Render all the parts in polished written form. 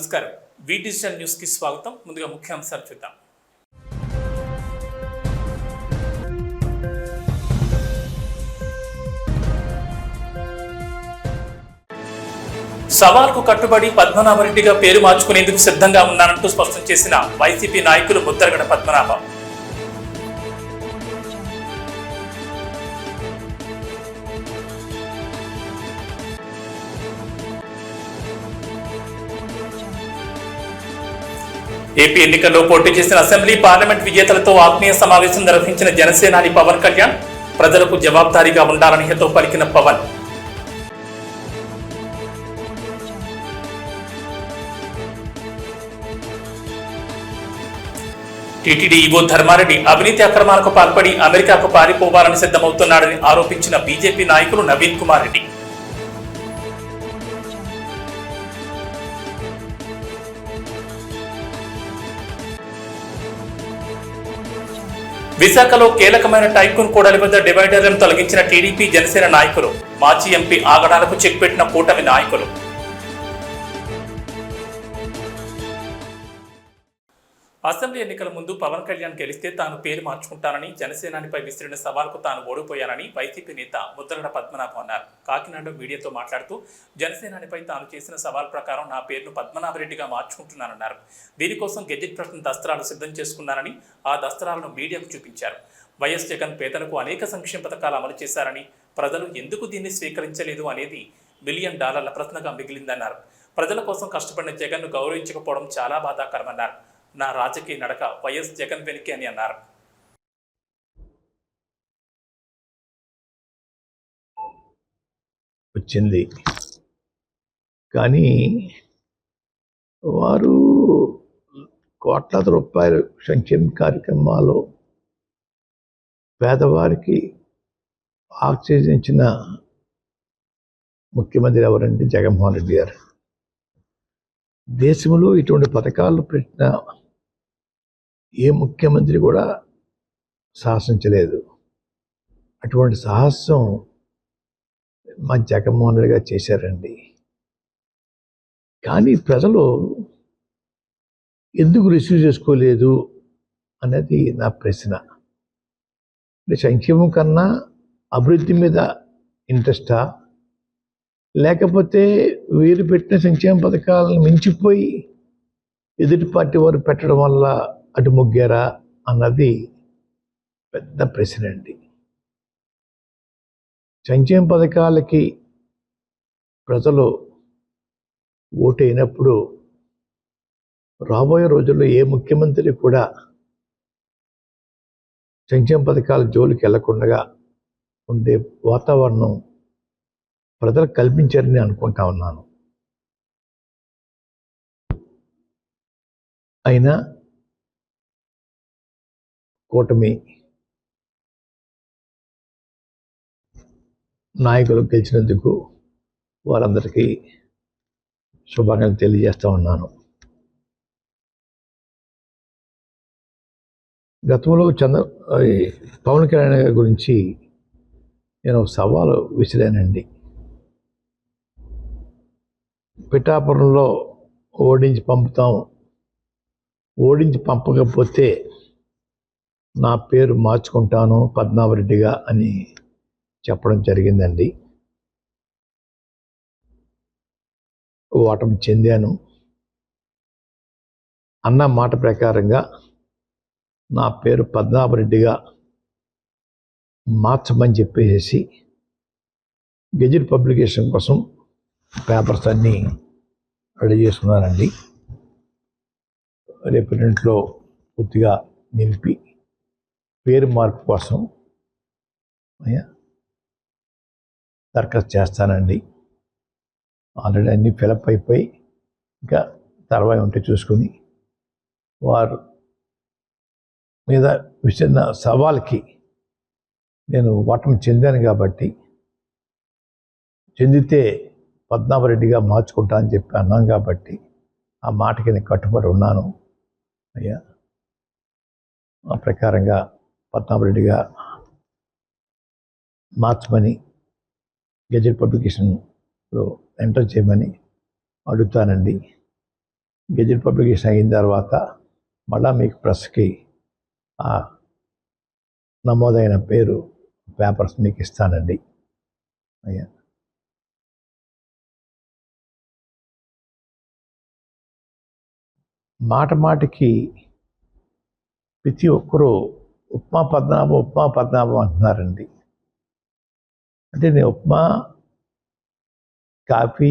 నమస్కారం. వి digital news కి స్వాగతం. ముందుగా ముఖ్యాంశాలు చూద్దాం. సవాల్కు కట్టుబడి పద్మనాభరెడ్డిగా పేరు మార్చుకునేందుకు సిద్ధంగా ఉన్నానంటూ స్పష్టం చేసిన వైసీపీ నాయకులు ముద్దరగడ పద్మనాభం. ఏపీ ఎన్నికల్లో పోటీ చేసిన అసెంబ్లీ పార్లమెంట్ విజేతలతో ఆత్మీయ సమావేశం నిర్వహించిన జనసేనాని పవన్ కళ్యాణ్ ప్రజలకు జవాబుదారీగా ఉండాలని హితవు పలికిన పవన్. టీటీడీ ఈవో ధర్మారెడ్డి అవినీతి అక్రమాలకు పాల్పడి అమెరికాకు పారిపోవాలని సిద్ధమవుతున్నాడని ఆరోపించిన బీజేపీ నాయకులు నవీన్ కుమార్ రెడ్డి. విశాఖలో కీలకమైన టైకూన్ కూడలి వద్ద డివైడర్లను తొలగించిన టీడీపీ జనసేన నాయకులు, మాజీ ఎంపీ ఆగడాలకు చెక్ పెట్టిన కూటమి నాయకులు. అసెంబ్లీ ఎన్నికల ముందు పవన్ కళ్యాణ్ గెలిస్తే తాను పేరు మార్చుకుంటానని, జనసేనానిపై విసిరిన సవాల్కు తాను ఓడిపోయానని వైసీపీ నేత ముద్దరగడ పద్మనాభం అన్నారు. కాకినాడలో మీడియాతో మాట్లాడుతూ జనసేనానిపై తాను చేసిన సవాల్ ప్రకారం నా పేరును పద్మనాభరెడ్డిగా మార్చుకుంటున్నానన్నారు. దీనికోసం గెజిట్ ప్రకటన దస్త్రాలు సిద్ధం చేసుకున్నానని, ఆ దస్త్రాలను మీడియాకు చూపించారు. వైఎస్ జగన్ పేదలకు అనేక సంక్షేమ పథకాలు అమలు చేశారని, ప్రజలు ఎందుకు దీన్ని స్వీకరించలేదు అనేది $1 మిలియన్ ప్రశ్నగా మిగిలిందన్నారు. ప్రజల కోసం కష్టపడిన జగన్ను గౌరవించకపోవడం చాలా బాధాకరమన్నారు. నా రాజకీయ నడక వైఎస్ జగన్ వెనక్కి అని అన్నారు. వచ్చింది కానీ వారు కోట్లాది రూపాయలు సంక్షేమ కార్యక్రమాలు పేదవారికి ఆక్సిజన్ ముఖ్యమంత్రి ఎవరంటే జగన్మోహన్ రెడ్డి గారు. దేశంలో ఇటువంటి పథకాలు పెట్టిన ఏ ముఖ్యమంత్రి కూడా సాహసించలేదు. అటువంటి సాహసం మా జగన్మోహన్ రెడ్డి గారు చేశారండి. కానీ ప్రజలు ఎందుకు రిసీవ్ చేసుకోలేదు అనేది నా ప్రశ్న. సంక్షేమం కన్నా అభివృద్ధి మీద ఇంట్రెస్టా, లేకపోతే వీరు పెట్టిన సంక్షేమ పథకాలను మించిపోయి ఎదుటి పార్టీ వారు పెట్టడం వల్ల అటు మొగ్గారా అన్నది పెద్ద ప్రశ్న అండి. సంక్షేమ పథకాలకి ప్రజలు ఓటైనప్పుడు రాబోయే రోజుల్లో ఏ ముఖ్యమంత్రి కూడా సంక్షేమ పథకాల జోలికి వెళ్లకుండా ఉండే వాతావరణం ప్రజలకు కల్పించారని అనుకుంటా ఉన్నాను. అయినా కూటమి నాయకులు గెలిచినందుకు వారందరికీ శుభాకాంక్షలు తెలియజేస్తూ ఉన్నాను. గతంలో పవన్ కళ్యాణ్ గారి గురించి నేను సవాలు విసిరానండి. పిఠాపురంలో ఓడించి పంపకపోతే నా పేరు మార్చుకుంటాను పద్మనాభరెడ్డిగా అని చెప్పడం జరిగిందండి. ఓటమి చెందాను. అన్న మాట ప్రకారంగా నా పేరు పద్మనాభరెడ్డిగా మార్చమని చెప్పేసి గెజిట్ పబ్లికేషన్ కోసం పేపర్స్ అన్నీ రెడీ చేసుకున్నానండి. రేపు ఇంట్లో పూర్తిగా నింపి పేరు మార్పు కోసం దరఖాస్తు చేస్తానండి. ఆల్రెడీ అన్నీ ఫిలప్ అయిపోయి ఇంకా తర్వాత ఉంటే చూసుకుని వారు మీద విసిరిన సవాల్కి నేను ఓటమి చెందాను కాబట్టి, చెందితే పద్మనాభరెడ్డిగా మార్చుకుంటా అని చెప్పి అన్నాను కాబట్టి ఆ మాటకి నేను కట్టుబడి ఉన్నాను. అయ్యా ఆ ప్రకారంగా పద్మనాభరెడ్డిగా మార్చమని గెజెట్ పబ్లికేషన్లో ఎంటర్ చేయమని అడుగుతానండి. గెజెట్ పబ్లికేషన్ అయిన తర్వాత మళ్ళా మీకు ప్రెస్కి ఆ నమోదైన పేరు పేపర్స్ మీకు ఇస్తానండి. అయ్యా, మాట మాటికి ప్రతి ఒక్కరూ ఉప్మా పద్మనాభం అంటున్నారండి. అంటే నేను ఉప్మా కాఫీ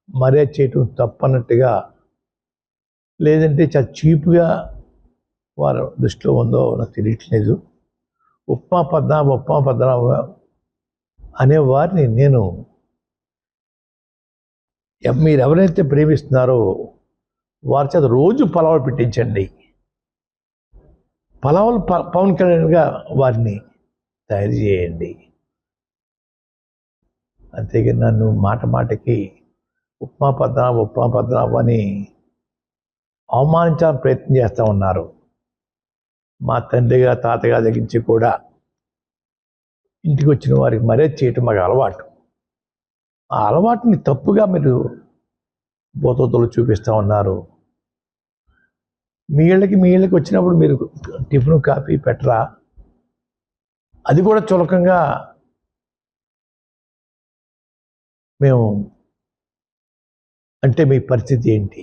మర్యాద చేయటం తప్పన్నట్టుగా, లేదంటే చాలా చీప్గా వారి దృష్టిలో ఉందో నాకు తెలియట్లేదు. ఉప్మా పద్మనాభం అనే వారిని నేను మీరు ఎవరైతే ప్రేమిస్తున్నారో వారి చేత రోజు పలావులు పెట్టించండి. పలావులు పవన్ కళ్యాణ్గా వారిని తయారు చేయండి. అంతేగాని నన్ను మాట మాటకి ఉప్మా పద్మనాభం అని అవమానించాలని ప్రయత్నం చేస్తూ ఉన్నారు. మా తండ్రిగా తాతగా దగ్గర నుంచి కూడా ఇంటికి వచ్చిన వారికి మర్యాద చేయటం మాకు అలవాటు. ఆ అలవాటుని తప్పుగా మీరు బోతోతలు చూపిస్తూ ఉన్నారు. మీ ఇళ్ళకి వచ్చినప్పుడు మీరు టిఫిన్ కాఫీ పెట్టరా? అది కూడా చులకంగా మేము అంటే మీ పరిస్థితి ఏంటి?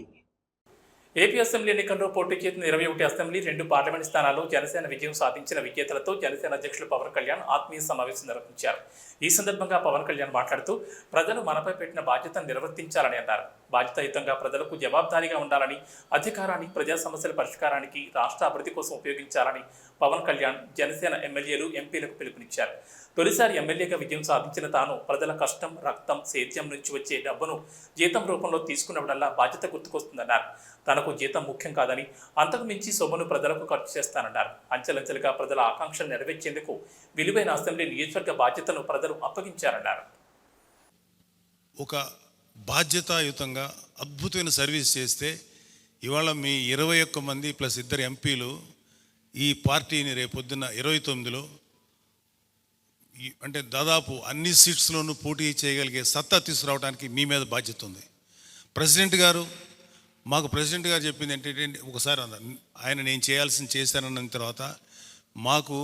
ఏపీ అసెంబ్లీ ఎన్నికల్లో పోటీ చేసిన 21 అసెంబ్లీ 2 పార్లమెంట్ స్థానాల్లో జనసేన విజయం సాధించిన విజేతలతో జనసేన అధ్యక్షులు పవన్ కళ్యాణ్ ఆత్మీయ సమావేశం నిర్వహించారు. ఈ సందర్భంగా పవన్ కళ్యాణ్ మాట్లాడుతూ ప్రజలు మనపై పెట్టిన బాధ్యతను నిర్వర్తించాలని అన్నారు. బాధ్యతాయుతంగా ప్రజలకు జవాబుదారీగా ఉండాలని, అధికారాన్ని ప్రజా సమస్యల పరిష్కారానికి, రాష్ట్ర అభివృద్ధి కోసం ఉపయోగించాలని పవన్ కళ్యాణ్ జనసేన ఎమ్మెల్యేలు, ఎంపీలకు పిలుపునిచ్చారు. తొలిసారి ఎమ్మెల్యేగా విజయం సాధించిన తాను ప్రజల కష్టం, రక్తం, సేద్యం నుంచి వచ్చే డబ్బును జీతం రూపంలో తీసుకున్నప్పుడల్లా బాధ్యత గుర్తుకొస్తుందన్నారు. తనకు జీతం ముఖ్యం కాదని, అంతకు మించి సొమ్మును ప్రజలకు ఖర్చు చేస్తానన్నారు. అంచెలంచెలుగా ప్రజల ఆకాంక్షలు నెరవేర్చేందుకు విలువైన అసెంబ్లీ నియోజకవర్గ బాధ్యతను ప్రజలు అప్పగించారన్నారు. ఒక బాధ్యతాయుతంగా అద్భుతమైన సర్వీస్ చేస్తే ఇవాళ మీ 21 మంది ప్లస్ 2 ఎంపీలు ఈ పార్టీని రేపొద్దున 29లో అంటే దాదాపు అన్ని సీట్స్లోనూ పోటీ చేయగలిగే సత్తా తీసుకురావడానికి మీ మీద బాధ్యత ఉంది. ప్రెసిడెంట్ గారు చెప్పింది ఏంటంటే, ఒకసారి ఆయన నేను చేయాల్సింది చేశానన్న తర్వాత మాకు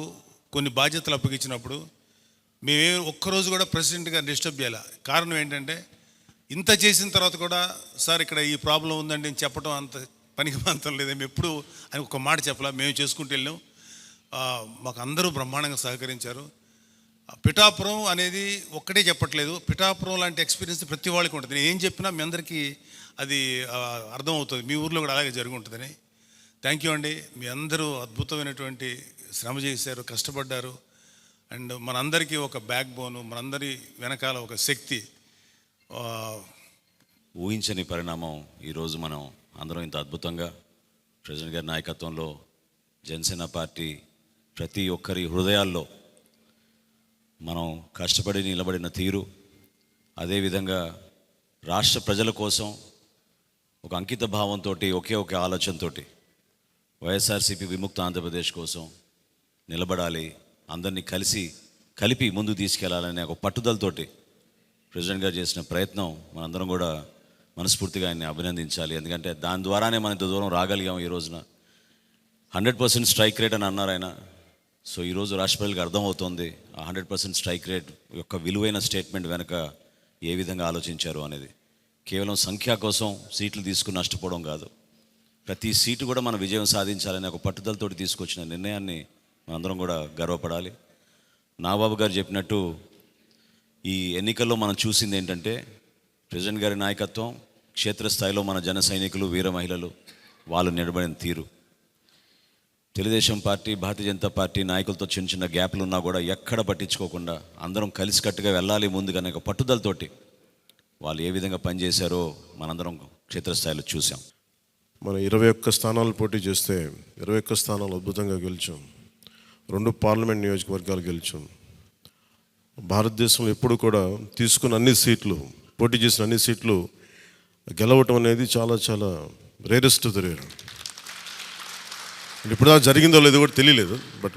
కొన్ని బాధ్యతలు అప్పగించినప్పుడు మేమే ఒక్కరోజు కూడా ప్రెసిడెంట్ గారు డిస్టర్బ్ చేయాలి. కారణం ఏంటంటే, ఇంత చేసిన తర్వాత కూడా సార్ ఇక్కడ ఈ ప్రాబ్లం ఉందండి నేను చెప్పడం అంత పనికి మాత్రం లేదు. మేము ఎప్పుడు అని ఒక మాట చెప్పలా, మేము చేసుకుంటూ వెళ్ళాం. మాకు అందరూ బ్రహ్మాండంగా సహకరించారు. పిఠాపురం అనేది ఒక్కటే చెప్పట్లేదు, పిఠాపురం లాంటి ఎక్స్పీరియన్స్ ప్రతి వాళ్ళకి ఉంటుంది. నేను ఏం చెప్పినా మీ అందరికీ అది అర్థమవుతుంది, మీ ఊర్లో కూడా అలాగే జరిగి ఉంటుందని. థ్యాంక్ యూ అండి. మీ అందరూ అద్భుతమైనటువంటి శ్రమ చేశారు, కష్టపడ్డారు. అండ్ మనందరికీ ఒక బ్యాక్ బోను, మనందరి వెనకాల ఒక శక్తి. ఊహించని పరిణామం ఈరోజు మనం అందరం ఇంత అద్భుతంగా ప్రెసిడెంట్ గారి నాయకత్వంలో జనసేన పార్టీ ప్రతి ఒక్కరి హృదయాల్లో మనం కష్టపడి నిలబడిన తీరు, అదేవిధంగా రాష్ట్ర ప్రజల కోసం ఒక అంకిత భావంతో, ఒకే ఒక ఆలోచనతో వైఎస్ఆర్సీపీ విముక్త ఆంధ్రప్రదేశ్ కోసం నిలబడాలి, అందరినీ కలిపి ముందు తీసుకెళ్లాలనే ఒక పట్టుదలతోటి ప్రెసిడెంట్ గారు చేసిన ప్రయత్నం మనందరం కూడా మనస్ఫూర్తిగా ఆయన్ని అభినందించాలి. ఎందుకంటే దాని ద్వారానే మనం ఇంత దూరం రాగలిగాం. ఈ రోజున 100% స్ట్రైక్ రేట్ అని అన్నారు ఆయన. సో ఈరోజు రాష్ట్ర ప్రజలకు అర్థమవుతోంది ఆ 100% స్ట్రైక్ రేట్ యొక్క విలువైన స్టేట్మెంట్ వెనుక ఏ విధంగా ఆలోచించారు అనేది. కేవలం సంఖ్య కోసం సీట్లు తీసుకుని నష్టపోవడం కాదు, ప్రతి సీటు కూడా మనం విజయం సాధించాలనే ఒక పట్టుదలతోటి తీసుకొచ్చిన నిర్ణయాన్ని మనందరం కూడా గర్వపడాలి. నాగబాబు గారు చెప్పినట్టు ఈ ఎన్నికల్లో మనం చూసింది ఏంటంటే, ప్రెసిడెంట్ గారి నాయకత్వం, క్షేత్రస్థాయిలో మన జన సైనికులు, వీర మహిళలు వాళ్ళు నిలబడిన తీరు, తెలుగుదేశం పార్టీ, భారతీయ జనతా పార్టీ నాయకులతో చిన్న చిన్న గ్యాప్లు ఉన్నా కూడా ఎక్కడ పట్టించుకోకుండా అందరం కలిసికట్టుగా వెళ్ళాలి ముందుగానే ఒక పట్టుదలతోటి వాళ్ళు ఏ విధంగా పనిచేశారో మనందరం క్షేత్రస్థాయిలో చూసాం. మనం 21 స్థానాలు పోటీ చేస్తే 21 స్థానాలు అద్భుతంగా గెలిచాం. 2 పార్లమెంట్ నియోజకవర్గాలు గెలిచాం. భారతదేశంలో ఎప్పుడు కూడా తీసుకున్న అన్ని సీట్లు, పోటీ చేసిన అన్ని సీట్లు గెలవటం అనేది చాలా చాలా రేరెస్ట్ ఆఫ్ ద రేర్. ఇప్పుడు దాకా జరిగిందో లేదో కూడా తెలియలేదు. బట్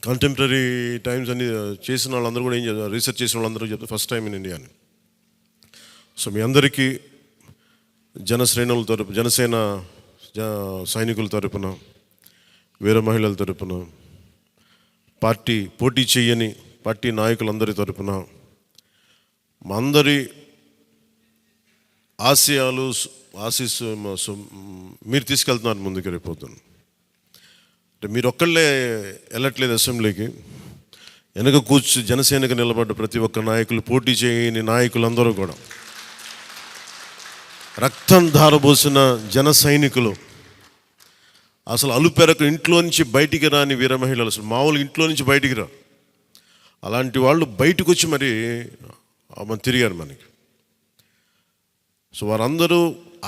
కంటెంపరీ టైమ్స్ అన్ని చేసిన వాళ్ళందరూ కూడా ఏం చేస్తారు, రీసెర్చ్ చేసిన వాళ్ళందరూ చెప్తారు ఫస్ట్ టైం ఇన్ ఇండియా అని. సో మీ అందరికీ జనశ్రేణుల తరపు జనసేన సైనికుల తరపున వీర మహిళల తరపున పోటీ చేయని పార్టీ నాయకులందరి తరపున మా అందరి ఆశీస్సు మీరు తీసుకెళ్తున్నారు ముందుకు రేపోతాను. అంటే మీరు ఒక్కళ్ళే వెళ్ళట్లేదు అసెంబ్లీకి, వెనక జనసేనకు నిలబడ్డ ప్రతి ఒక్క నాయకులు, పోటీ చేయని నాయకులందరూ కూడా, రక్తం ధారబోసిన జన సైనికులు, అసలు అలుపెరకు ఇంట్లో నుంచి బయటికి రాని వీర మహిళలు, అసలు మామూలుగా ఇంట్లో నుంచి బయటికి రా, అలాంటి వాళ్ళు బయటకు వచ్చి మరి తిరిగారు మనకి. సో వారందరూ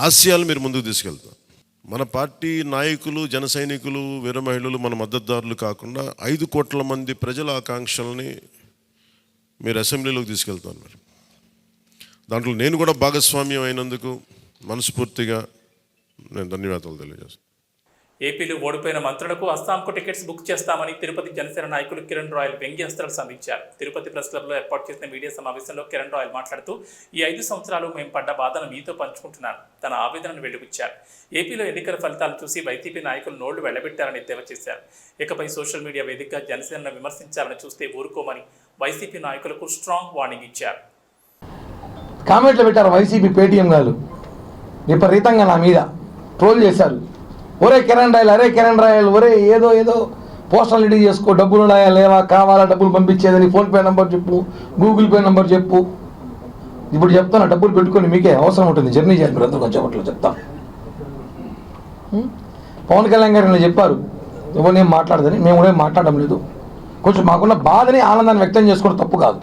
ఆశయాలు మీరు ముందుకు తీసుకెళ్తారు. మన పార్టీ నాయకులు, జన సైనికులు, వీర మహిళలు, మన మద్దతుదారులు కాకుండా 5 కోట్ల మంది ప్రజల ఆకాంక్షల్ని మీరు అసెంబ్లీలోకి తీసుకెళ్తాను. మీరు దాంట్లో నేను కూడా భాగస్వామ్యం అయినందుకు మనస్ఫూర్తిగా నేను ధన్యవాదాలు తెలియజేస్తాను. ఏపీలో ఓడిపోయిన మంత్రులకు అస్సాంకు టికెట్స్ బుక్ చేస్తామని తిరుపతి జనసేన నాయకులు కిరణ్ రాయల్ వ్యంగ్యాస్త్రాలు సంధించారు. తిరుపతి ప్రెస్ క్లబ్లో ఏర్పాటు చేసిన మీడియా సమావేశంలో కిరణ్ రాయల్ మాట్లాడుతూ, ఈ 5 సంవత్సరాలు మేము పడ్డ బాధను మీతో పంచుకుంటున్నాను. తన ఆవేదనను వెలుబుచ్చారు. ఏపీలో ఎన్నికల ఫలితాలు చూసి వైసీపీ నాయకులు నోళ్లు వెళ్లబెట్టారని ఎద్దేవా చేశారు. ఇకపై సోషల్ మీడియా వేదికగా జనసేనను విమర్శించాలని చూస్తే ఊరుకోమని వైసీపీ నాయకులకు స్ట్రాంగ్ వార్నింగ్ ఇచ్చారు. కామెంట్లు పెట్టారు వైసీపీ పేటీఎం గారు, విపరీతంగా నా మీద ట్రోల్ చేశారు. ఒరే కిరణ్ రాయల్, ఒరే ఏదో పోస్టల్ రెడీ చేసుకో, డబ్బులు ఉన్నాయా లేవా, కావాలా డబ్బులు పంపించేదని ఫోన్పే నెంబర్ చెప్పు, గూగుల్ పే నెంబర్ చెప్పు. ఇప్పుడు చెప్తాను, డబ్బులు పెట్టుకొని మీకే అవసరం ఉంటుంది, జర్నీ చేయాలి మీరు అందరూ కొంచెం అట్లా చెప్తాను. పవన్ కళ్యాణ్ గారు చెప్పారు ఎవరినేం మాట్లాడదని, మేము కూడా ఏం మాట్లాడడం లేదు. కొంచెం మాకున్న బాధని, ఆనందాన్ని వ్యక్తం చేసుకోవడం తప్పు కాదు.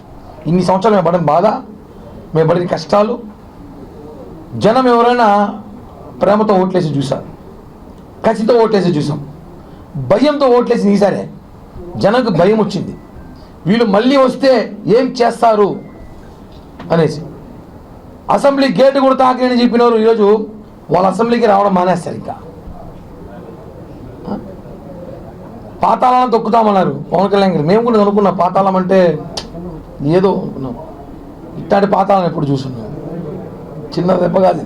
ఇన్ని సంవత్సరాలు మేము పడిన బాధ, మేము పడిన కష్టాలు, జనం ఎవరైనా ప్రేమతో ఓట్లేసి చూశారు, కసితో ఓట్లేసి చూసాం, భయంతో ఓట్లేసి ఈసారే జనంకు భయం వచ్చింది. వీళ్ళు మళ్ళీ వస్తే ఏం చేస్తారు అనేసి అసెంబ్లీ గేటు కూడా తాకని చెప్పినవారు ఈరోజు వాళ్ళ అసెంబ్లీకి రావడం మానేస్తారు. ఇంకా పాతాళాలను తొక్కుతామన్నారు పవన్ కళ్యాణ్ గారు. మేము కూడా అనుకున్నాం పాతాళం అంటే ఏదో అనుకున్నాం, ఇట్లాంటి పాతాళం ఎప్పుడు చూస్తున్నాం, చిన్న దెబ్బ కాదు.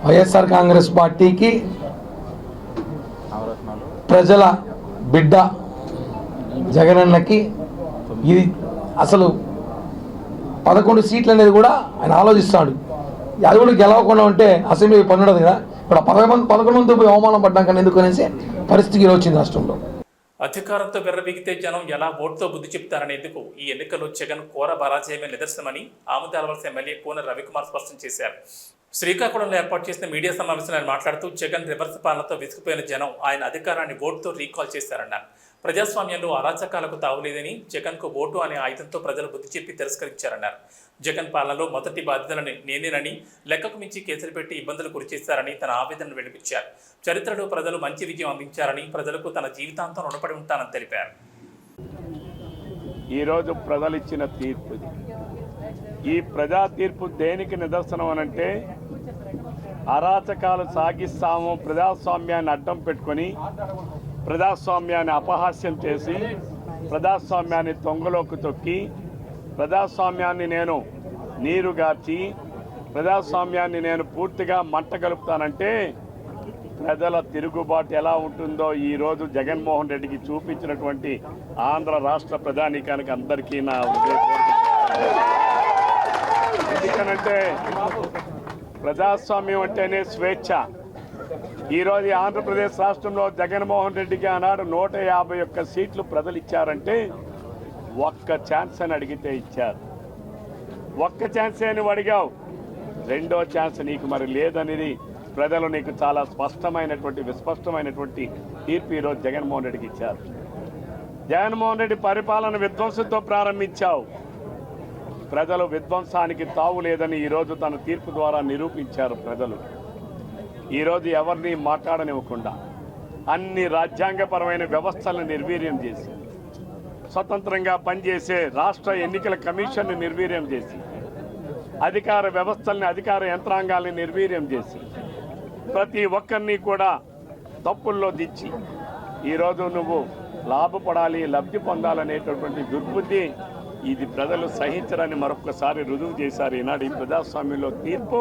వైఎస్ఆర్ కాంగ్రెస్ పార్టీకి ప్రజల బిడ్డ జగనన్నకి ఇది అసలు 11 సీట్లు అనేది కూడా ఆయన ఆలోచిస్తాడు. అది కూడా గెలవకుండా ఉంటే అసెంబ్లీ పని ఉండదు కదా. ఇప్పుడు 11 మంది పోయి అవమానం పడ్డాం కానీ ఎందుకు అనేసి పరిస్థితికి వచ్చింది రాష్ట్రంలో. అధికారంతో బెర్రబిగితే జనం ఎలా ఓటుతో బుద్ధి చెప్తారనేందుకు ఈ ఎన్నికల్లో జగన్ కోర పరాజయమే నిదర్శనమని ఆముదాలవలస ఎమ్మెల్యే కోన రవికుమార్ స్పష్టం చేశారు. శ్రీకాకుళంలో ఏర్పాటు చేసిన మీడియా సమావేశంలో ఆయన మాట్లాడుతూ, జగన్ రివర్స్ పాలనతో విసిగిపోయిన జనం ఆయన అధికారాన్ని ఓటుతో రీకాల్ చేశారన్నారు. ప్రజాస్వామ్యంలో అరాచకాలకు తావులేదని, జగన్కు ఓటు అనే ఆయుధంతో ప్రజలు బుద్ధి చెప్పి తిరస్కరించారన్నారు. జగన్ పాలనలో మొదటి బాధ్యతలను నేనేనని, లెక్కకు మించి కేసులు పెట్టి ఇబ్బందులు గురిచేశారని తన ఆవేదనను వెలిపించారు. చరిత్రలో ప్రజలు మంచి విజయం అందించారని, ప్రజలకు తన జీవితాంతం రుణపడి ఉంటానని తెలిపారు. ఈరోజు ప్రజలు ఇచ్చిన తీర్పు, ఈ ప్రజా తీర్పు దేనికి నిదర్శనం అనంటే, అరాచకాలు సాగిస్తాము, ప్రజాస్వామ్యాన్ని అడ్డం పెట్టుకొని ప్రజాస్వామ్యాన్ని అపహాస్యం చేసి ప్రజాస్వామ్యాన్ని తొంగలోకి తొక్కి ప్రజాస్వామ్యాన్ని నేను నీరుగార్చి ప్రజాస్వామ్యాన్ని నేను పూర్తిగా మంట కలుపుతానంటే ప్రజల తిరుగుబాటు ఎలా ఉంటుందో ఈరోజు జగన్మోహన్ రెడ్డికి చూపించినటువంటి ఆంధ్ర రాష్ట్ర ప్రజానీకానికి అందరికీ నా ఎందుకనంటే ప్రజాస్వామ్యం అంటేనే స్వేచ్ఛ. ఈరోజు ఆంధ్రప్రదేశ్ రాష్ట్రంలో జగన్మోహన్ రెడ్డికి ఆనాడు 151 సీట్లు ప్రజలు ఇచ్చారంటే ఒక్క ఛాన్స్ అని అడిగితే ఇచ్చారు. ఒక్క ఛాన్సే నువ్వు అడిగావు, రెండో ఛాన్స్ నీకు మరి లేదనేది ప్రజలు నీకు చాలా విస్పష్టమైనటువంటి తీర్పు ఈరోజు జగన్మోహన్ రెడ్డికి ఇచ్చారు. జగన్మోహన్ రెడ్డి పరిపాలన విధ్వంసంతో ప్రారంభించావు, ప్రజలు విధ్వంసానికి తావు లేదని ఈరోజు తన తీర్పు ద్వారా నిరూపించారు. ప్రజలు ఈరోజు ఎవరిని మాట్లాడనివ్వకుండా అన్ని రాజ్యాంగపరమైన వ్యవస్థలను నిర్వీర్యం చేసి, స్వతంత్రంగా పనిచేసే రాష్ట్ర ఎన్నికల కమిషన్ని నిర్వీర్యం చేసి, అధికార వ్యవస్థల్ని, అధికార యంత్రాంగాల్ని నిర్వీర్యం చేసి, ప్రతి ఒక్కరిని కూడా తప్పుల్లో దించి ఈరోజు నువ్వు లాభపడాలి, లబ్ధి పొందాలనేటటువంటి దుర్బుద్ధి ఇది ప్రజలు సహించరని మరొకసారి రుజువు చేశారు. ఈనాడు ఈ ప్రజాస్వామ్యంలో తీర్పు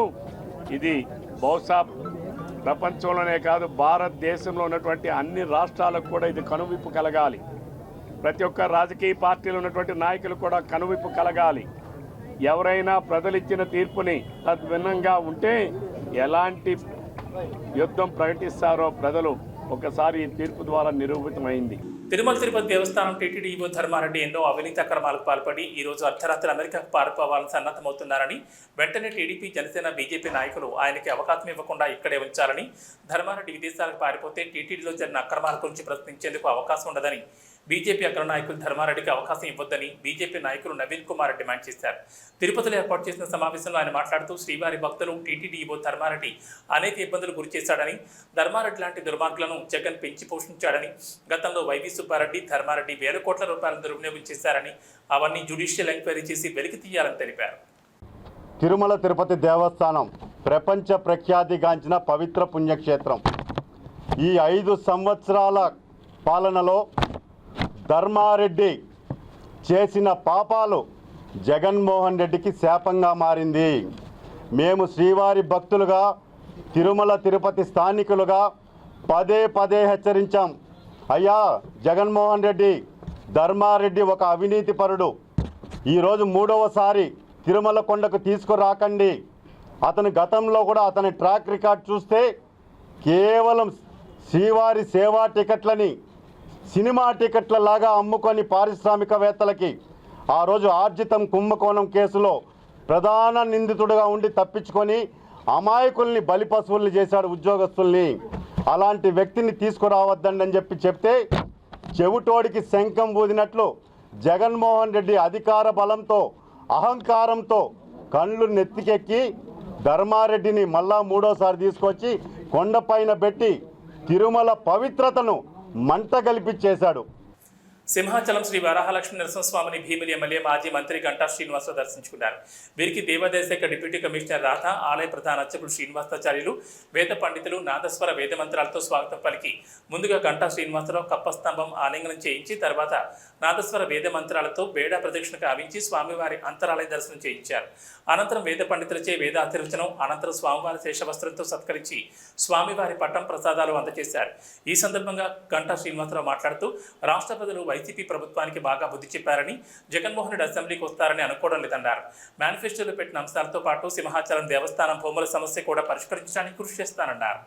ఇది బహుశా ప్రపంచంలోనే కాదు భారతదేశంలో ఉన్నటువంటి అన్ని రాష్ట్రాలకు కూడా ఇది కనువిప్పు కలగాలి. ప్రతి ఒక్క రాజకీయ పార్టీలో ఉన్నటువంటి నాయకులు కూడా కనువిప్పు కలగాలి. ఎవరైనా ప్రజలు ఇచ్చిన తీర్పుని తద్భిన్నంగా ఉంటే ఎలాంటి యుద్ధం ప్రకటిస్తారో ప్రజలు ఒకసారి ఈ తీర్పు ద్వారా నిరూపితమైంది. తిరుమల తిరుపతి దేవస్థానం టీటీడీ ఈవో ధర్మారెడ్డి ఎన్నో అవినీతి అక్రమాలకు పాల్పడి ఈ రోజు అర్ధరాత్రి అమెరికాకు పారిపోవాలని సన్నద్ధమవుతున్నారని, వెంటనే టీడీపీ, జనసేన, బీజేపీ నాయకులు ఆయనకి అవకాశం ఇవ్వకుండా ఇక్కడే ఉంచాలని, ధర్మారెడ్డి విదేశాలకు పారిపోతే టీటీడీలో జరిగిన అక్రమాల గురించి ప్రశ్నించేందుకు అవకాశం ఉండదని, బీజేపీ అగ్ర నాయకులు ధర్మారెడ్డికి అవకాశం ఇవ్వొద్దని బీజేపీ నాయకులు నవీన్ కుమార్ డిమాండ్ చేశారు. తిరుపతిలో ఏర్పాటు చేసిన సమావేశంలో ఆయన మాట్లాడుతూ శ్రీవారి భక్తులు టీటీడీ ఈవో ధర్మారెడ్డి అనేక ఇబ్బందులు గురిచేశాడని, ధర్మారెడ్డి లాంటి దుర్మార్గులను జగన్ పెంచి పోషించాడని, గతంలో వైవి సుబ్బారెడ్డి, ధర్మారెడ్డి వేల కోట్ల రూపాయలను దుర్వినియోగం చేశారని, అవన్నీ జ్యుడిషియల్ ఎంక్వైరీ చేసి వెలికి తీయాలని తెలిపారు. తిరుమల తిరుపతి దేవస్థానం ప్రపంచ ప్రఖ్యాతిగాంచిన పవిత్ర పుణ్యక్షేత్రం. ఈ 5 సంవత్సరాల పాలనలో ధర్మారెడ్డి చేసిన పాపాలు జగన్మోహన్ రెడ్డికి శాపంగా మారింది. మేము శ్రీవారి భక్తులుగా, తిరుమల తిరుపతి స్థానికులుగా పదే హెచ్చరించాం. అయ్యా జగన్మోహన్ రెడ్డి, ధర్మారెడ్డి ఒక అవినీతిపరుడు. ఈరోజు 3వసారి తిరుమల కొండకు తీసుకురాకండి. అతని గతంలో కూడా అతని ట్రాక్ రికార్డ్ చూస్తే కేవలం శ్రీవారి సేవా టికెట్లని సినిమా టికెట్ల లాగా అమ్ముకొని పారిశ్రామికవేత్తలకి ఆ రోజు ఆర్జితం కుంభకోణం కేసులో ప్రధాన నిందితుడిగా ఉండి తప్పించుకొని అమాయకుల్ని బలిపశువుల్ని చేశాడు, ఉద్యోగస్తుల్ని. అలాంటి వ్యక్తిని తీసుకురావద్దండి అని చెప్తే చెవిటోడికి శంఖం ఊదినట్లు జగన్మోహన్ రెడ్డి అధికార బలంతో, అహంకారంతో కళ్ళు నెత్తికెక్కి ధర్మారెడ్డిని మళ్ళా 3వసారి తీసుకొచ్చి కొండపైన పెట్టి తిరుమల పవిత్రతను మంట గలిపించేశాడు. సింహాచలం శ్రీ వరాహలక్ష్మి నరసింహస్వామిని భీమిలి ఎమ్మెల్యే మాజీ మంత్రి గంటా శ్రీనివాసరావు దర్శించుకున్నారు. వీరికి దేవాదాయ శాఖ డిప్యూటీ కమిషనర్ రాధ, ఆలయ ప్రధాన అర్చకులు శ్రీనివాసాచార్యులు, వేద పండితులు నాదస్వర వేద మంత్రాలతో స్వాగతం పలికి ముందుగా గంటా శ్రీనివాసరావు కప్పస్తంభం ఆలింగనం చేయించి తర్వాత నాదస్వర వేద మంత్రాలతో బేడా ప్రదక్షిణ కావించి స్వామివారి అంతరాలయ దర్శనం చేయించారు. అనంతరం వేద పండితులచే వేదాశీర్వచనం, అనంతరం స్వామివారి శేషవస్త్రంతో సత్కరించి స్వామివారి పట్టం ప్రసాదాలు అందజేశారు. ఈ సందర్భంగా గంటా శ్రీనివాసరావు మాట్లాడుతూ రాష్ట్ర ప్రజలు వైసీపీ ప్రభుత్వానికి బాగా బుద్ధి చెప్పారని, జగన్మోహన్ రెడ్డి అసెంబ్లీకి వస్తారని అనుకోవడం లేదన్నారు. మేనిఫెస్టోలో పెట్టిన అంశాలతో పాటు సింహాచలం దేవస్థానం భూముల సమస్య కూడా పరిష్కరించడానికి కృషి చేస్తానన్నారు.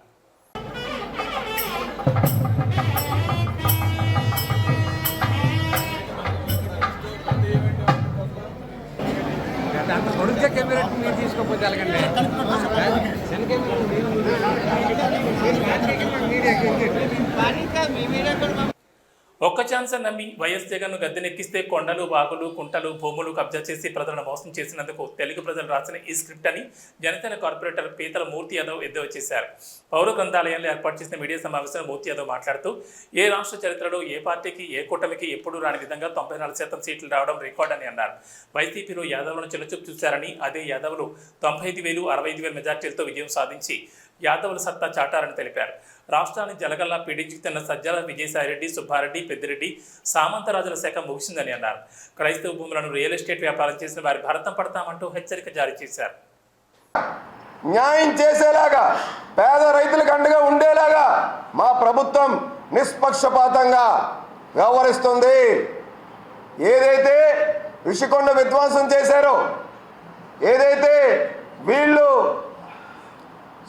ఒక్క ఛాన్స్ నమ్మి వైఎస్ జగన్ను గద్దెనెక్కిస్తే కొండలు, వాగులు, కుంటలు, భూములు కబ్జా చేసి ప్రజలను మోసం చేసినందుకు తెలుగు ప్రజలు రాసిన ఈ స్క్రిప్ట్ అని జనసేన కార్పొరేటర్ పీతల మూర్తి యాదవ్ ఎద్దేవా చేశారు. పౌర గ్రంథాలయంలో ఏర్పాటు చేసిన మీడియా సమావేశంలో మూర్తి యాదవ్ మాట్లాడుతూ ఏ రాష్ట్ర చరిత్రలో ఏ పార్టీకి, ఏ కూటమికి ఎప్పుడూ రాని విధంగా 94% సీట్లు రావడం రికార్డ్ అని అన్నారు. వైసీపీలో యాదవ్లను చిన్నచూపు చూశారని, అదే యాదవ్లు 95,000, 65,000 మెజార్టీలతో విజయం సాధించి యాదవుల సత్తా చాటారని తెలిపారు. రాష్ట్రాన్ని జలగల్లా పీడించుతున్న సజ్జల విజయసాయిరెడ్డి, సుబ్బారెడ్డి, పెద్దిరెడ్డి, సామంతరాజుల శాఖ ముగిసిందని అన్నారు. క్రైస్తవ భూములను రియల్ ఎస్టేట్ వ్యాపారం చేసిన వారి భరతం పడతామంటూ హెచ్చరిక జారీ చేశారు. న్యాయం చేసేలాగా, పేద రైతులకు అండగా ఉండేలాగా మా ప్రభుత్వం నిష్పక్షపాతంగా వ్యవహరిస్తుంది. ఏదైతే ఋషికొండ విధ్వంసం చేశారో, ఏదైతే వీళ్ళు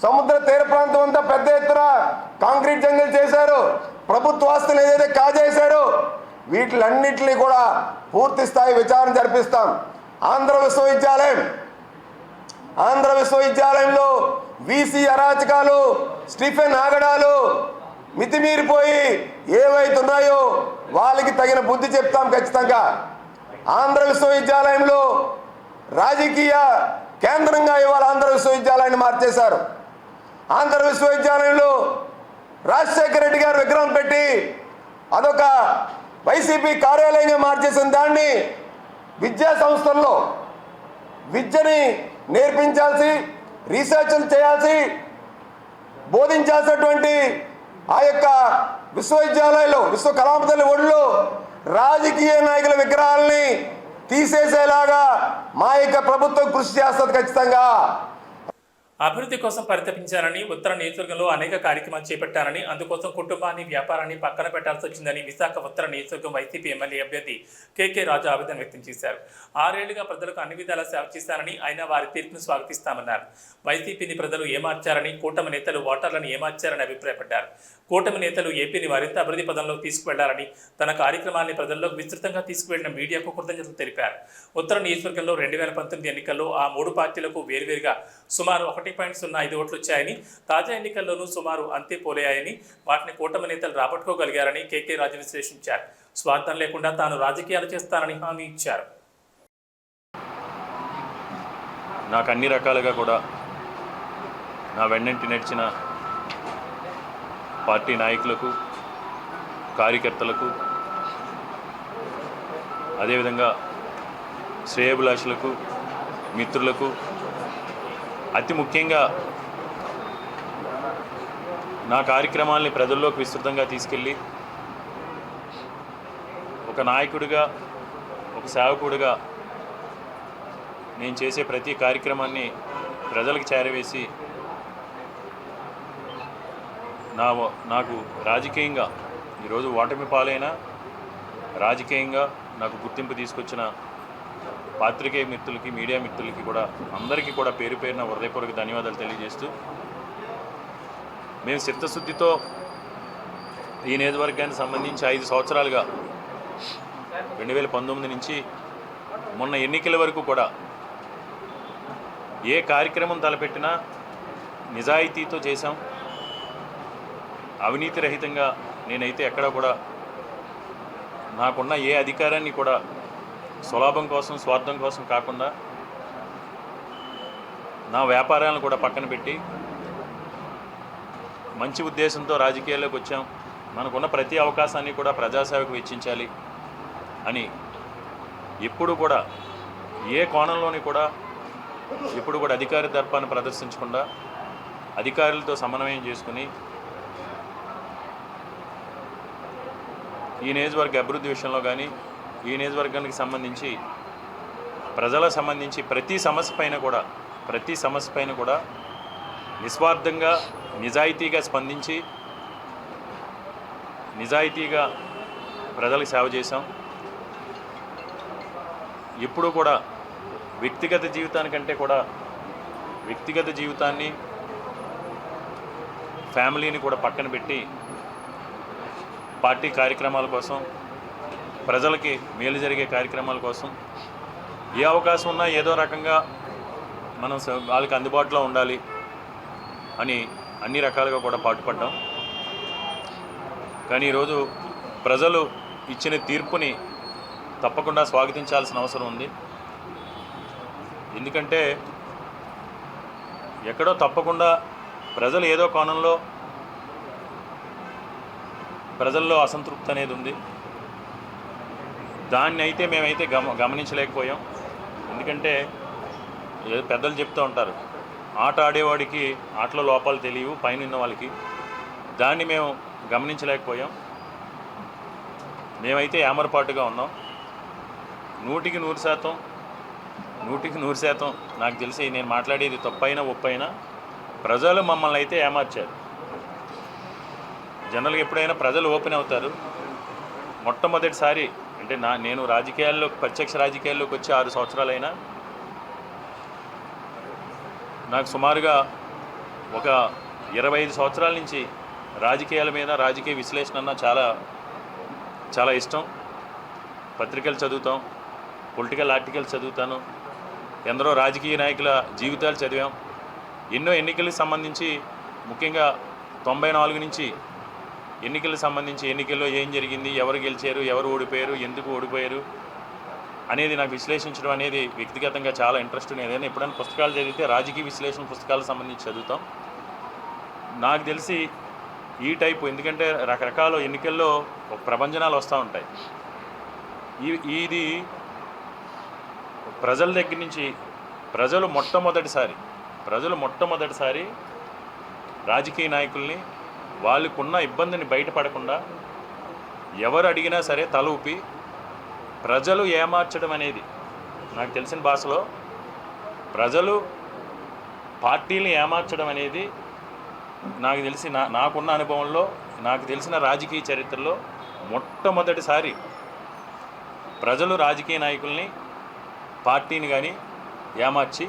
సముద్ర తీర ప్రాంతం అంతా పెద్ద ఎత్తున కాంక్రీట్ జంగిల్ చేశారు, ప్రభుత్వ ఆస్తులు ఏదైతే కాజేశారో, వీటిలన్నింటినీ కూడా పూర్తి స్థాయి విచారణ జరిపిస్తాం. ఆంధ్ర విశ్వవిద్యాలయంలో వీసీ అరాచకాలు, స్టీఫెన్ ఆగడాలు మితిమీరిపోయి ఏవైతున్నాయో వాళ్ళకి తగిన బుద్ధి చెప్తాం ఖచ్చితంగా. ఆంధ్ర విశ్వవిద్యాలయంలో రాజకీయ కేంద్రంగా ఇవాళ ఆంధ్ర విశ్వవిద్యాలయాన్ని మార్చేశారు. ఆంధ్ర విశ్వవిద్యాలయంలో రాజశేఖర రెడ్డి గారు విగ్రహం పెట్టి అదొక వైసీపీ కార్యాలయంగా మార్చేసిన దాన్ని విద్యా సంస్థల్లో విద్యని నేర్పించాల్సి, రీసెర్చ్లు చేయాల్సి, బోధించాల్సినటువంటి ఆ యొక్క విశ్వవిద్యాలయాలు, విశ్వ కళామతల్లి ఒడిలో రాజకీయ నాయకుల విగ్రహాలని తీసేసేలాగా మా యొక్క ప్రభుత్వం కృషి చేస్తుంది ఖచ్చితంగా. అభివృద్ధి కోసం పరితపించానని, ఉత్తర నియోజకవర్గంలో అనేక కార్యక్రమాలు చేపట్టానని, అందుకోసం కుటుంబాన్ని, వ్యాపారాన్ని పక్కన పెట్టాల్సి వచ్చిందని విశాఖ ఉత్తర నియోజకవర్గం వైసీపీ ఎమ్మెల్యే అభ్యర్థి కేకే రాజు ఆవేదన వ్యక్తం చేశారు. 6 ఏళ్లుగా ప్రజలకు అన్ని విధాలా సేవ చేశానని, అయినా వారి తీర్పును స్వాగతిస్తామన్నారు. వైసీపీని ప్రజలు ఏమార్చారని, కూటమి నేతలు ఓటర్లను ఏమార్చారని అభిప్రాయపడ్డారు. కూటమి నేతలు ఏపీని మరింత అభివృద్ధి పదంలోకి తీసుకువెళ్లారని, తన కార్యక్రమాన్ని ప్రజల్లోకి విస్తృతంగా తీసుకువెళ్లిన మీడియాకు కృతజ్ఞతలు తెలిపారు. ఉత్తర నియోజకవర్గంలో 2019 ఎన్నికల్లో ఆ 3 పార్టీలకు వేర్వేరుగా సుమారు 1.05 ఓట్లు వచ్చాయని, తాజా ఎన్నికల్లోనూ సుమారు అంతే పోలయ్యాయని, వాటిని కూటమి నేతలు రాబట్టుకోగలిగారని కేకే రాజు విశ్లేషించారు. స్వార్థం లేకుండా తాను రాజకీయాలు చేస్తానని హామీ ఇచ్చారు. నాకు అన్ని రకాలుగా కూడా నా వెన్నంటి నడిచిన పార్టీ నాయకులకు, కార్యకర్తలకు, అదేవిధంగా శ్రేయోభిలాషులకు, మిత్రులకు, అతి ముఖ్యంగా నా కార్యక్రమాల్ని ప్రజల్లోకి విస్తృతంగా తీసుకెళ్ళి ఒక నాయకుడిగా, ఒక సేవకుడిగా నేను చేసే ప్రతి కార్యక్రమాన్ని ప్రజలకు చేరవేసి నాకు రాజకీయంగా ఈరోజు ఓటమి పాలైన రాజకీయంగా నాకు గుర్తింపు తీసుకొచ్చిన పాత్రికేయ మిత్రులకి, మీడియా మిత్రులకి కూడా అందరికీ కూడా పేరు పేరున హృదయపూర్వక ధన్యవాదాలు తెలియజేస్తూ, మేము చిత్తశుద్ధితో ఈ నియోజకవర్గానికి సంబంధించి 5 సంవత్సరాలుగా 2019 నుంచి మొన్న ఎన్నికల వరకు కూడా ఏ కార్యక్రమం తలపెట్టినా నిజాయితీతో చేశాం. అవినీతి రహితంగా నేనైతే ఎక్కడా కూడా నాకున్న ఏ అధికారాన్ని కూడా సులాభం కోసం, స్వార్థం కోసం కాకుండా నా వ్యాపారాలను కూడా పక్కన పెట్టి మంచి ఉద్దేశంతో రాజకీయాల్లోకి వచ్చాం. మనకున్న ప్రతి అవకాశాన్ని కూడా ప్రజాసేవకు వెచ్చించాలి అని ఎప్పుడు కూడా ఏ కోణంలోని కూడా ఎప్పుడు కూడా అధికార దర్పాన్ని ప్రదర్శించకుండా అధికారులతో సమన్వయం చేసుకుని ఈ నియోజకవర్గ అభివృద్ధి విషయంలో కానీ, ఈ నియోజకవర్గానికి సంబంధించి ప్రజలకు సంబంధించి ప్రతి సమస్య పైన కూడా నిస్వార్థంగా, నిజాయితీగా స్పందించి నిజాయితీగా ప్రజలకు సేవ చేశాం. ఎప్పుడు కూడా వ్యక్తిగత జీవితానికంటే కూడా వ్యక్తిగత జీవితాన్ని, ఫ్యామిలీని కూడా పక్కన పెట్టి పార్టీ కార్యక్రమాల కోసం, ప్రజలకి మేలు జరిగే కార్యక్రమాల కోసం ఏ అవకాశం ఉన్నా ఏదో రకంగా మనం వాళ్ళకి అందుబాటులో ఉండాలి అని అన్ని రకాలుగా కూడా పాటుపడ్డాం. కానీ ఈరోజు ప్రజలు ఇచ్చిన తీర్పుని తప్పకుండా స్వాగతించాల్సిన అవసరం ఉంది. ఎందుకంటే ఎక్కడో తప్పకుండా ప్రజలు ఏదో కోణంలో ప్రజల్లో అసంతృప్తి అనేది ఉంది. దాన్ని అయితే మేమైతే గమనించలేకపోయాం. ఎందుకంటే పెద్దలు చెప్తూ ఉంటారు, ఆట ఆడేవాడికి ఆటలో లోపాలు తెలియవు, పైన ఉన్న వాళ్ళకి. దాన్ని మేము గమనించలేకపోయాం. మేమైతే ఏమరపాటుగా ఉన్నాం. 100% నాకు తెలిసి నేను మాట్లాడేది తప్పైనా ఒప్పైనా ప్రజలు మమ్మల్ని అయితే ఏమార్చారు. జనరల్గా ఎప్పుడైనా ప్రజలు ఓపెన్ అవుతారు. మొట్టమొదటిసారి అంటే నేను ప్రత్యక్ష రాజకీయాల్లోకి వచ్చి 6 సంవత్సరాలైనా నాకు సుమారుగా ఒక 25 సంవత్సరాల నుంచి రాజకీయాల మీద, రాజకీయ విశ్లేషణ అన్న చాలా చాలా ఇష్టం. పత్రికలు చదువుతాం, పొలిటికల్ ఆర్టికల్స్ చదువుతాను, ఎందరో రాజకీయ నాయకుల జీవితాలు చదివాం. ఎన్నో ఎన్నికలకు సంబంధించి, ముఖ్యంగా 94 నుంచి ఎన్నికలకు సంబంధించి ఎన్నికల్లో ఏం జరిగింది, ఎవరు గెలిచారు, ఎవరు ఓడిపోయారు, ఎందుకు ఓడిపోయారు అనేది నాకు విశ్లేషించడం అనేది వ్యక్తిగతంగా చాలా ఇంట్రెస్ట్. ఏదైనా ఎప్పుడైనా పుస్తకాలు చదివితే రాజకీయ విశ్లేషణ పుస్తకాలకు సంబంధించి చదువుతాం. నాకు తెలిసి ఈ టైపు, ఎందుకంటే రకరకాల ఎన్నికల్లో ఒక ప్రభంజనాలు వస్తూ ఉంటాయి. ఇది ప్రజల దగ్గర నుంచి ప్రజలు మొట్టమొదటిసారి రాజకీయ నాయకుల్ని వాళ్ళకున్న ఇబ్బందిని బయటపడకుండా ఎవరు అడిగినా సరే తల ఊపి ప్రజలు ఏమార్చడం అనేది, నాకు తెలిసిన భాషలో ప్రజలు పార్టీని ఏమార్చడం అనేది నాకు తెలిసి నాకున్న అనుభవంలో, నాకు తెలిసిన రాజకీయ చరిత్రలో మొట్టమొదటిసారి ప్రజలు రాజకీయ నాయకుల్ని, పార్టీని కానీ ఏమార్చి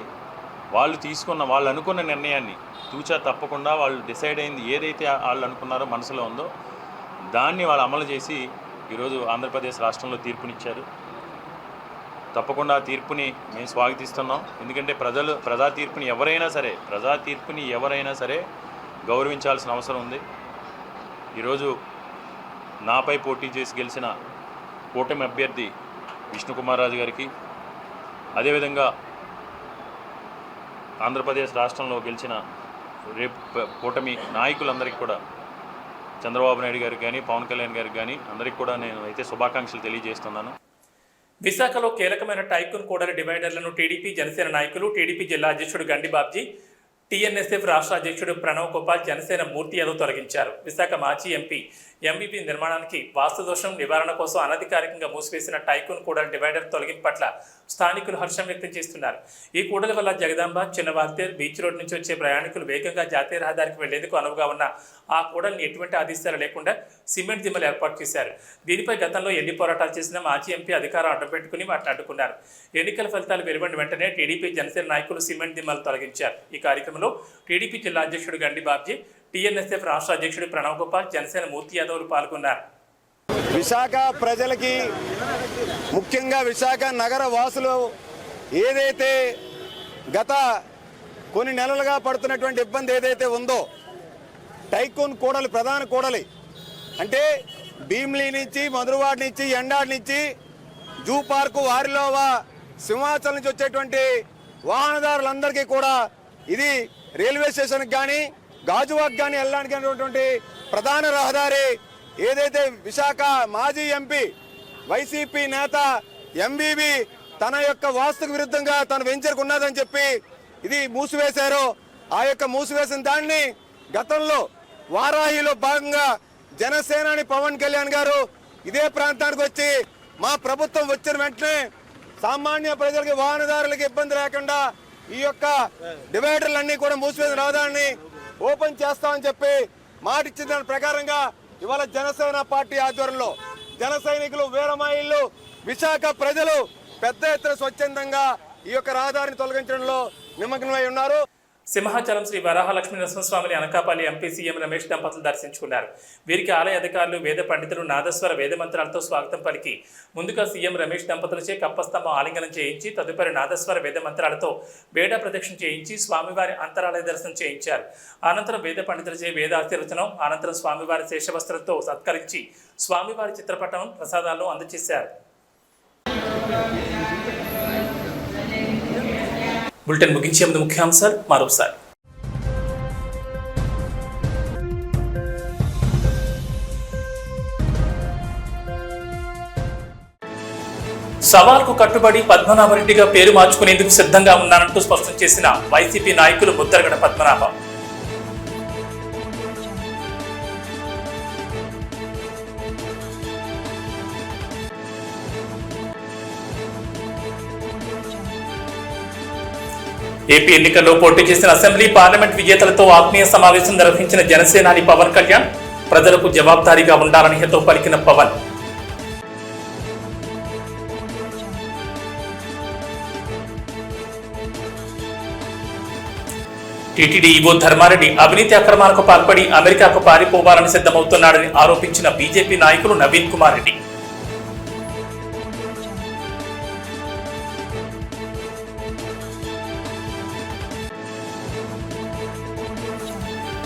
వాళ్ళు అనుకున్న నిర్ణయాన్ని తూచా తప్పకుండా వాళ్ళు డిసైడ్ అయింది ఏదైతే వాళ్ళు అనుకున్నారో మనసులో ఉందో దాన్ని వాళ్ళు అమలు చేసి ఈరోజు ఆంధ్రప్రదేశ్ రాష్ట్రంలో తీర్పునిచ్చారు. తప్పకుండా ఆ తీర్పుని మేము స్వాగతిస్తున్నాం. ఎందుకంటే ప్రజా తీర్పుని ఎవరైనా సరే గౌరవించాల్సిన అవసరం ఉంది. ఈరోజు నాపై పోటీ చేసి గెలిచిన కూటమి అభ్యర్థి విష్ణుకుమార్ రాజు గారికి, అదేవిధంగా ఆంధ్రప్రదేశ్ రాష్ట్రంలో గెలిచిన కూటమి నాయకులందరికీ కూడా, చంద్రబాబు నాయుడు గారికి కానీ, పవన్ కళ్యాణ్ గారికి కానీ అందరికీ కూడా నేను అయితే శుభాకాంక్షలు తెలియజేస్తున్నాను. విశాఖలో కీలకమైన టైకూన్ కూడలి డివైడర్లను టీడీపీ జనసేన నాయకులు, టీడీపీ జిల్లా అధ్యక్షుడు గండి బాబ్జీ, టీఎన్ఎస్ఎఫ్ రాష్ట్ర అధ్యక్షుడు ప్రణవ్ గోపాల్, జనసేన మూర్తి యాదవ్ తొలగించారు. విశాఖ మాజీ ఎంపీ ఎంబీపీ నిర్మాణానికి వాస్తుదోషం నివారణ కోసం అనధికారికంగా మూసివేసిన టైకూన్ కూడలి డివైడర్ తొలగింపు పట్ల స్థానికులు హర్షం వ్యక్తం చేస్తున్నారు. ఈ కూడలి వల్ల జగదాంబ, చిన్నవార్తేర్, బీచ్ రోడ్ నుంచి వచ్చే ప్రయాణికులు వేగంగా జాతీయ రహదారికి వెళ్లేందుకు అనువుగా ఉన్న ఆ కూడలిని ఎటువంటి ఆదేశాలు లేకుండా సిమెంట్ దిమ్మలు ఏర్పాటు చేశారు. దీనిపై గతంలో ఎన్ని పోరాటాలు చేసినా మాజీ ఎంపీ అధికారం అడ్డుపెట్టుకుని వాటిని అడ్డుకున్నారు. ఎన్నికల ఫలితాలు వెలువడిన వెంటనే టీడీపీ జనసేన నాయకులు సిమెంట్ దిమ్మలు తొలగించారు. ఈ కార్యక్రమంలో టీడీపీ జిల్లా అధ్యక్షుడు గండి బాబ్జీ, టీఎన్ఎస్ఎఫ్ రాష్ట్ర అధ్యక్షుడు ప్రణవ్ గోపాల్, జనసేన మూర్తి యాదవ్లు పాల్గొన్నారు. విశాఖ ప్రజలకి, ముఖ్యంగా విశాఖ నగర వాసులు ఏదైతే గత కొన్ని నెలలుగా పడుతున్నటువంటి ఇబ్బంది ఏదైతే ఉందో, టైకూన్ కూడలి, ప్రధాన కూడలి అంటే భీమ్లీ నుంచి, మధురవాడ నుంచి, ఎండాడ్ నుంచి, జూ పార్కు, వారిలోవా, సింహాచలం నుంచి వచ్చేటువంటి వాహనదారులందరికీ కూడా ఇది రైల్వే స్టేషన్కి కానీ, గాజువాక్ కానీ వెళ్ళడానికి అనేటువంటి ప్రధాన రహదారి ఏదైతే విశాఖ మాజీ ఎంపీ, వైసీపీ నేత ఎంబీబీ తన యొక్క వాస్తుకు విరుద్ధంగా తన వెంచర్కు ఉన్నదని చెప్పి ఇది మూసివేశారో, ఆ యొక్క మూసివేసిన దాన్ని గతంలో వారాహిలో భాగంగా జనసేనాని పవన్ కళ్యాణ్ గారు ఇదే ప్రాంతానికి వచ్చి మా ప్రభుత్వం వచ్చిన వెంటనే సామాన్య ప్రజలకి, వాహనదారులకి ఇబ్బంది లేకుండా ఈ యొక్క డివైడర్లన్నీ కూడా మూసివేసిన రహదారిని ఓపెన్ చేస్తామని చెప్పి మాట ఇచ్చిన దాని ప్రకారంగా ఇవాళ జనసేన పార్టీ ఆధ్వర్యంలో జన సైనికులు, వీరమహిళలు, విశాఖ ప్రజలు పెద్ద ఎత్తున స్వచ్ఛందంగా ఈ యొక్క రహదారిని తొలగించడంలో నిమగ్నమై ఉన్నారు. సింహాచలం శ్రీ వరాహలక్ష్మీ నరసింహస్వామిని అనకాపల్లి ఎంపీ సీఎం రమేష్ దంపతులు దర్శించుకున్నారు. వీరికి ఆలయ అధికారులు, వేద పండితులు నాదస్వర వేద మంత్రాలతో స్వాగతం పలికి ముందుగా సీఎం రమేష్ దంపతులచే కప్పస్తంభం ఆలింగనం చేయించి తదుపరి నాదస్వర వేద మంత్రాలతో వేద ప్రదక్షిణ చేయించి స్వామివారి అంతరాలయ దర్శనం చేయించారు. అనంతరం వేద పండితులచే వేదాశీర్వచనం, అనంతరం స్వామివారి శేషవస్త్రంతో సత్కరించి స్వామివారి చిత్రపటం ప్రసాదాలను అందజేశారు. బులెటిన్ ముగించే ముందు ముఖ్యాంశాలు మరోసారి. సవాల్కు కట్టుబడి పద్మనాభరెడ్డిగా పేరు మార్చుకునేందుకు సిద్ధంగా ఉన్నానంటూ స్పష్టం చేసిన వైసీపీ నాయకులు ముద్దరగడ పద్మనాభం. ఏపీ ఎన్నికల్లో పోటీ చేసిన అసెంబ్లీ, పార్లమెంట్ విజేతలతో ఆత్మీయ సమావేశం నిర్వహించిన జనసేనాని పవన్ కళ్యాణ్ ప్రజలకు జవాబుదారీగా ఉండాలని హితవు పలికిన పవన్. టీటీడీ ఈవో ధర్మారెడ్డి అవినీతి అక్రమాలకు పాల్పడి అమెరికాకు పారిపోవాలని సిద్ధమవుతున్నాడని ఆరోపించిన బీజేపీ నాయకులు నవీన్ కుమార్ రెడ్డి.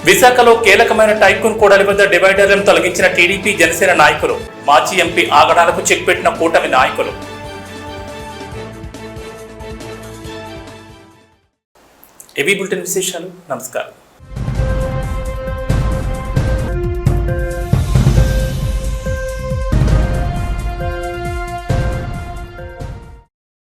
విశాఖలో కీలకమైన టైకూన్ కూడలి వద్ద డివైడర్లను తొలగించిన టీడీపీ జనసేన నాయకులు, మాజీ ఎంపీ ఆగడాలకు చెక్ పెట్టిన కూటమి నాయకులు. ఏబీ బులెటిన్ విశేషాలు. నమస్కారం.